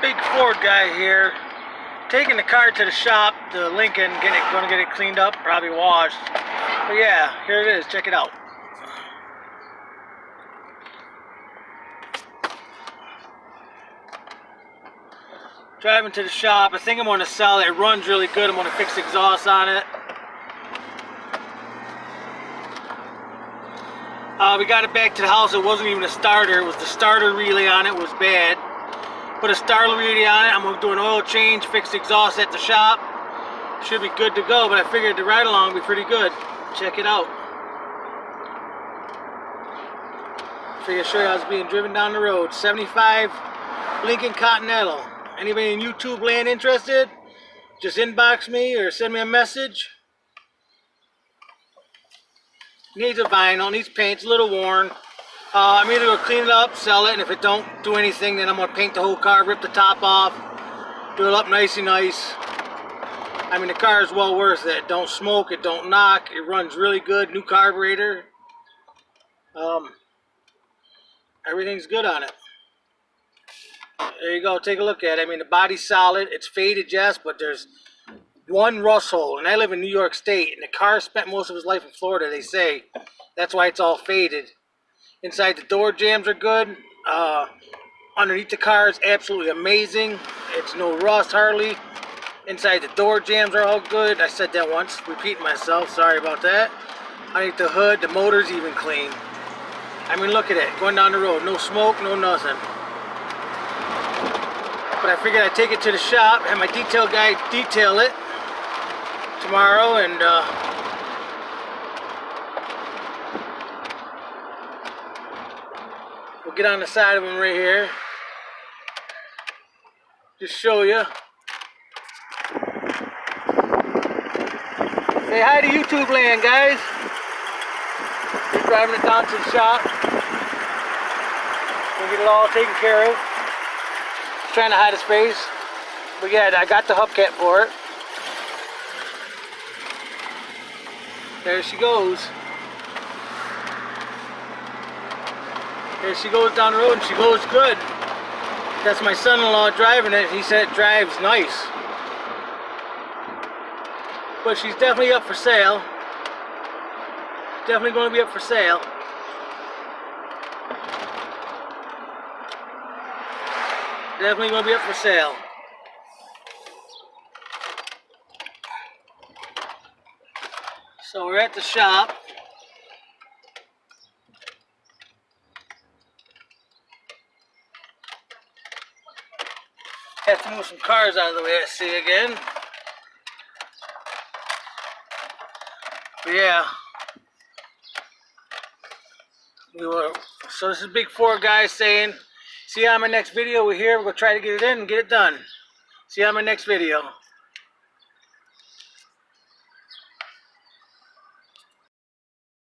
big Ford guy here, taking the car to the shop, the Lincoln, gonna get it cleaned up, probably washed. But yeah, here it is. Check it out. Driving to the shop. I think I'm gonna sell it. It runs really good. I'm gonna fix the exhaust on it. We got it back to the house. It wasn't even a starter. It was the starter relay on it was bad. Put a starter relay on it. I'm going to do an oil change, fix the exhaust at the shop. Should be good to go, but I figured the ride along would be pretty good. Check it out. Figured I'd show you how it's being driven down the road. 75 Lincoln Continental. Anybody in YouTube land interested? Just inbox me or send me a message. Needs a vinyl, needs paint, it's a little worn. I'm either going to clean it up, sell it, and if it don't do anything, then I'm going to paint the whole car, rip the top off, do it up nice. I mean, the car is well worth it. It don't smoke, it don't knock, it runs really good, new carburetor. Everything's good on it. There you go, take a look at it. I mean, the body's solid, it's faded, yes, but there's one rust hole, and I live in New York State, and the car spent most of his life in Florida, they say. That's why it's all faded. Inside the door jambs are good. Underneath the car is absolutely amazing. It's no rust hardly. Inside the door jambs are all good. I said that once, repeating myself, sorry about that. Underneath the hood, the motor's even clean. I mean, look at it, going down the road, no smoke, no nothing. But I figured I'd take it to the shop, have my detail guy detail it tomorrow, and we'll get on the side of him right here. Just show you. Say hi to YouTube land, guys. We're driving it down to the shop. We'll get it all taken care of. Trying to hide his face. But yeah, I got the hubcap for it. There she goes. There she goes down the road, and she goes good. That's my son-in-law driving it. He said it drives nice. But she's definitely up for sale. Definitely going to be up for sale. Definitely going to be up for sale. So we're at the shop. Have to move some cars out of the way, I see again. But yeah. So this is Big Four guy saying, see you on my next video. We're here. We're going to try to get it in and get it done. See you on my next video.